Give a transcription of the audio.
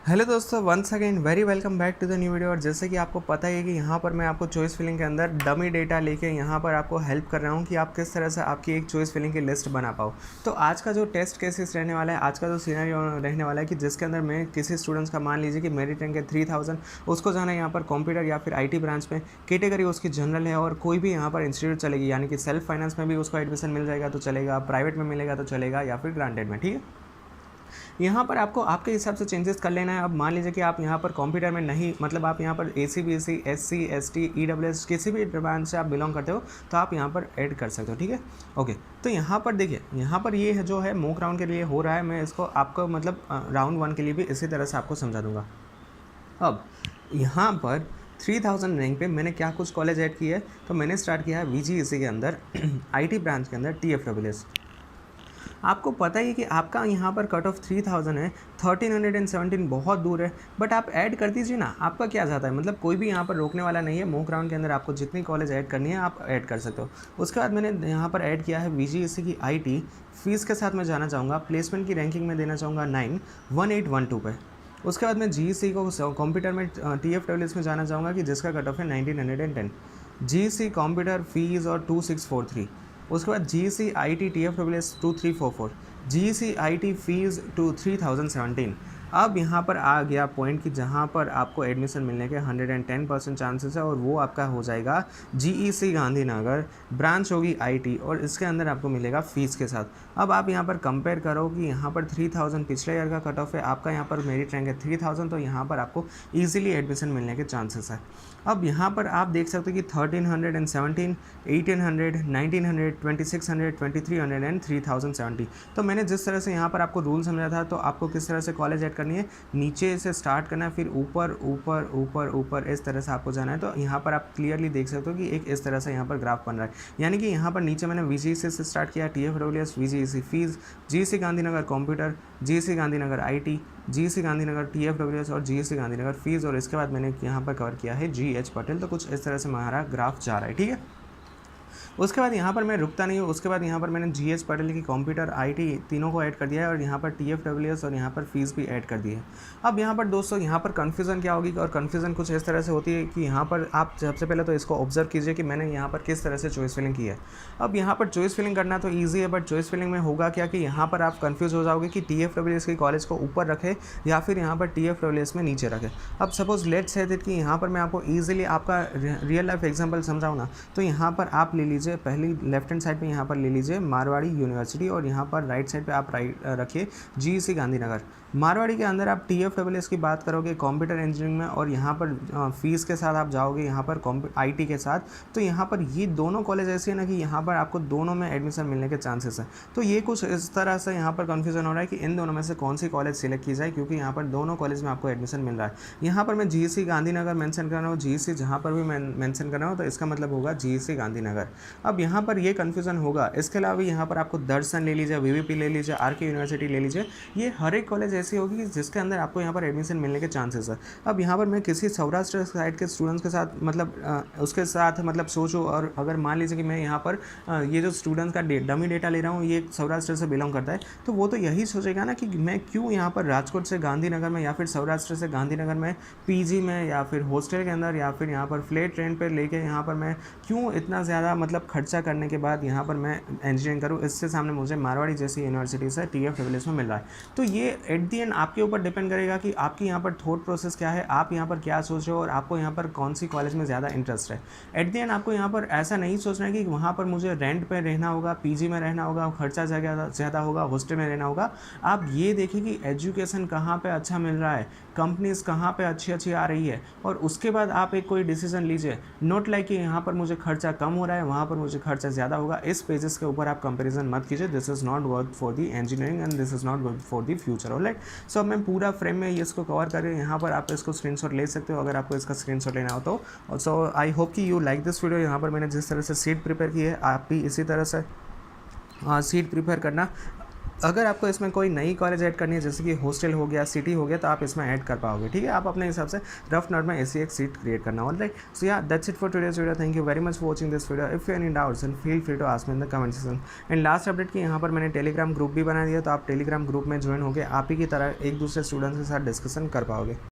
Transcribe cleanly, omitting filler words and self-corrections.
Hello दोस्तों, once again very welcome back to the new video. और जैसे कि आपको पता ही है कि यहाँ पर मैं आपको चॉइस फिलिंग के अंदर डमी डेटा लेके यहाँ पर आपको हेल्प कर रहा हूँ कि आप किस तरह से आपकी एक चॉइस फिलिंग की लिस्ट बना पाओ। तो आज का जो टेस्ट केसेस रहने वाला है, आज का जो सिनेरियो रहने वाला है कि जिसके अंदर मैं किसी स्टूडेंट्स का मान लीजिए कि मेरिट रैंक है 3000, उसको जाना है यहाँ पर कंप्यूटर या फिर IT ब्रांच में, कैटेगरी उसकी जनरल है और कोई भी यहाँ पर इंस्टीट्यूट चलेगी, यानी कि सेल्फ फाइनेंस में भी उसको एडमिशन मिल जाएगा तो चलेगा, प्राइवेट में मिलेगा तो चलेगा या फिर ग्रांटेड में। ठीक है, यहाँ पर आपको आपके हिसाब से चेंजेस कर लेना है। अब मान लीजिए कि आप यहाँ पर कंप्यूटर में नहीं, मतलब आप यहाँ पर AC BC SC ST EWS किसी भी ब्रांच से आप बिलोंग करते हो तो आप यहाँ पर ऐड कर सकते हो। ठीक है, ओके। तो यहाँ पर देखिए, यहाँ पर ये है जो है मॉक राउंड के लिए हो रहा है, मैं इसको आपको मतलब राउंड 1 के लिए भी इसी तरह से आपको समझा दूंगा। अब यहाँ पर 3000 रैंक पे मैंने क्या कुछ कॉलेज ऐड किया है, तो मैंने स्टार्ट किया है VGEC के अंदर IT ब्रांच के अंदर TFWS। आपको पता ही है कि आपका यहाँ पर कट ऑफ 3000 है, 1317 बहुत दूर है, बट आप ऐड कर दीजिए ना, आपका क्या जाता है, मतलब कोई भी यहाँ पर रोकने वाला नहीं है। मॉक राउंड के अंदर आपको जितनी कॉलेज ऐड करनी है आप ऐड कर सकते हो। उसके बाद मैंने यहाँ पर ऐड किया है VGEC की IT। फीस के साथ मैं जाना चाहूँगा, प्लेसमेंट की रैंकिंग में देना चाहूँगा 91812 पे। उसके बाद मैं GEC को कंप्यूटर में TFWS में जाना चाहूँगा कि जिसका कट ऑफ है 1910। GEC कंप्यूटर फीस और 2643। उसके बाद GEC IT TFWS 2344, GEC IT fees to 3017। अब यहाँ पर आ गया पॉइंट कि जहाँ पर आपको एडमिशन मिलने के 110% चांसेस है और वो आपका हो जाएगा GEC गांधीनगर, ब्रांच होगी IT और इसके अंदर आपको मिलेगा फीस के साथ। अब आप यहाँ पर कंपेयर करो कि यहाँ पर 3000 पिछले ईयर का कट ऑफ है, आपका यहाँ पर मेरिट रैंक है 3000, तो यहाँ पर आपको ईजिली एडमिशन मिलने के चांसेस है। अब यहाँ पर आप देख सकते हो कि 1317, 1800, 1900, 2600, 2300 एंड 3070। तो मैंने जिस तरह से यहाँ पर आपको रूल समझा था, तो आपको किस तरह से कॉलेज ऐड करनी है, नीचे से स्टार्ट करना है, फिर ऊपर ऊपर ऊपर ऊपर इस तरह से आपको जाना है। तो यहाँ पर आप क्लियरली देख सकते हो कि एक इस तरह से यहाँ पर ग्राफ बन रहा है, यानी कि यहाँ पर नीचे मैंने VGEC से स्टार्ट किया, TFWS VGEC fees, GEC Gandhinagar computer, GEC Gandhinagar IT, GEC Gandhinagar TFWS और GEC गांधीनगर फीस, और इसके बाद मैंने यहाँ पर कवर किया है GH पटेल। तो कुछ इस तरह से हमारा ग्राफ जा रहा है। ठीक है, उसके बाद यहाँ पर मैं रुकता नहीं हूँ, उसके बाद यहाँ पर मैंने GH पटेल की कंप्यूटर IT तीनों को ऐड कर दिया है और यहाँ पर TFWS और यहाँ पर फीस भी ऐड कर दी है। अब यहाँ पर दोस्तों यहाँ पर कन्फ्यूज़न क्या होगी, और कन्फ्यूज़न कुछ इस तरह से होती है कि यहाँ पर आप सबसे पहले तो इसको ऑब्जर्व कीजिए कि मैंने यहाँ पर किस तरह से चॉइस फिलिंग की है। अब यहाँ पर चॉइस फिलिंग करना तो ईजी है, बट चॉइस फिलिंग में होगा क्या कि यहाँ पर आप कन्फ्यूज़ हो जाओगे कि TFWS की कॉलेज को ऊपर रखे या फिर यहाँ पर TFWS में नीचे रखे। अब सपोज लेट्स से दैट कि यहाँ पर मैं आपको ईजिली आपका रियल लाइफ एग्जाम्पल समझाऊँ ना, तो यहाँ पर आप ले लीजिए, पहली लेफ्ट हैंड साइड पे यहाँ पर ले लीजिए मारवाड़ी यूनिवर्सिटी और यहाँ पर राइट साइड पे आप रखिए GEC गांधीनगर। मारवाड़ी के अंदर आप TFWS की बात करोगे कंप्यूटर इंजीनियरिंग में, और यहाँ पर फीस के साथ आप जाओगे यहाँ पर IT के साथ। तो यहाँ पर ये दोनों कॉलेज ऐसे है ना कि यहाँ पर आपको दोनों में एडमिशन मिलने के चांसेस हैं। तो ये कुछ इस तरह से यहाँ पर कन्फ्यूजन हो रहा है कि इन दोनों में से कौन सी कॉलेज सिलेक्ट की जाए, क्योंकि यहाँ पर दोनों कॉलेज में आपको एडमिशन मिल रहा है। यहाँ पर मैं GEC गांधीनगर मेंशन कर रहा हूँ, GEC जहाँ पर भी मैं मेंशन कर रहा हूँ, तो इसका मतलब होगा GEC गांधीनगर। अब यहाँ पर ये कन्फ्यूजन होगा। इसके अलावा यहाँ पर आपको दर्शन ले लीजिए, VVP ले लीजिए, RK यूनिवर्सिटी ले लीजिए, ये हर एक कॉलेज ऐसी होगी कि जिसके अंदर आपको यहाँ पर एडमिशन मिलने के चांसेस है। अब यहाँ पर मैं किसी सौराष्ट्र साइड के स्टूडेंट्स के साथ मतलब उसके साथ मतलब सोचूँ, और अगर मान लीजिए कि मैं यहाँ पर ये जो स्टूडेंट्स का डमी डेटा ले रहा हूँ ये सौराष्ट्र से बिलोंग करता है, तो वो तो यही सोचेगा ना कि मैं क्यों यहाँ पर राजकोट से गांधीनगर में या फिर सौराष्ट्र से गांधीनगर में PG में या फिर हॉस्टल के अंदर या फिर यहाँ पर फ्लैट रेंट पर लेके यहाँ पर मैं क्यों इतना ज़्यादा मतलब खर्चा करने के बाद यहाँ पर मैं इंजीनियरिंग करूँ, इससे सामने मुझे मारवाड़ी जैसी यूनिवर्सिटी से TFWS में मिल रहा है। तो ये एट दी एंड आपके ऊपर डिपेंड करेगा कि आपकी यहाँ पर थॉट प्रोसेस क्या है, आप यहाँ पर क्या सोच रहे हो और आपको यहाँ पर कौन सी कॉलेज में ज़्यादा इंटरेस्ट है। एट दी एंड आपको यहाँ पर ऐसा नहीं सोचना है कि वहाँ पर मुझे रेंट पे रहना होगा, PG में रहना होगा, खर्चा ज़्यादा होगा, हॉस्टल में रहना होगा। आप ये देखिए कि एजुकेशन कहाँ पर अच्छा मिल रहा है, कंपनीज़ कहाँ पे अच्छी आ रही है, और उसके बाद आप एक कोई डिसीजन लीजिए। नोट लाइक कि यहाँ पर मुझे खर्चा कम हो रहा है, वहाँ पर मुझे खर्चा ज़्यादा होगा। इस पेजेस के ऊपर आप कंपैरिजन मत कीजिए। This is not work for the engineering and this is not work for the future. Alright, so अब मैं पूरा फ्रेम में ये इसको कवर कर रही हूँ। यहाँ पर आप इसको स्क्रीनशॉट ले सकते हो अगर आपको इसका स्क्रीनशॉट लेना हो तो। सो आई होप कि यू लाइक दिस वीडियो। यहाँ पर मैंने जिस तरह से सीट प्रिपेयर की है, आप भी इसी तरह से सीट प्रिपेयर करना। अगर आपको इसमें कोई नई कॉलेज ऐड करनी है, जैसे कि हॉस्टल हो गया, सिटी हो गया, तो आप इसमें ऐड कर पाओगे, ठीक है। आप अपने हिसाब से रफ नोट में ऐसी एक सीट क्रिएट करना, alright. So yeah that's it for today's video. Thank you very much for watching this video. If you any doubts and feel free to ask me in the comment section. And last update कि यहाँ पर मैंने Telegram group भी बना दिया, तो आप Telegram group में ज्वाइन होकर आप ही की तरह एक दूसरे स्टूडेंट्स के साथ डिस्कशन कर पाओगे।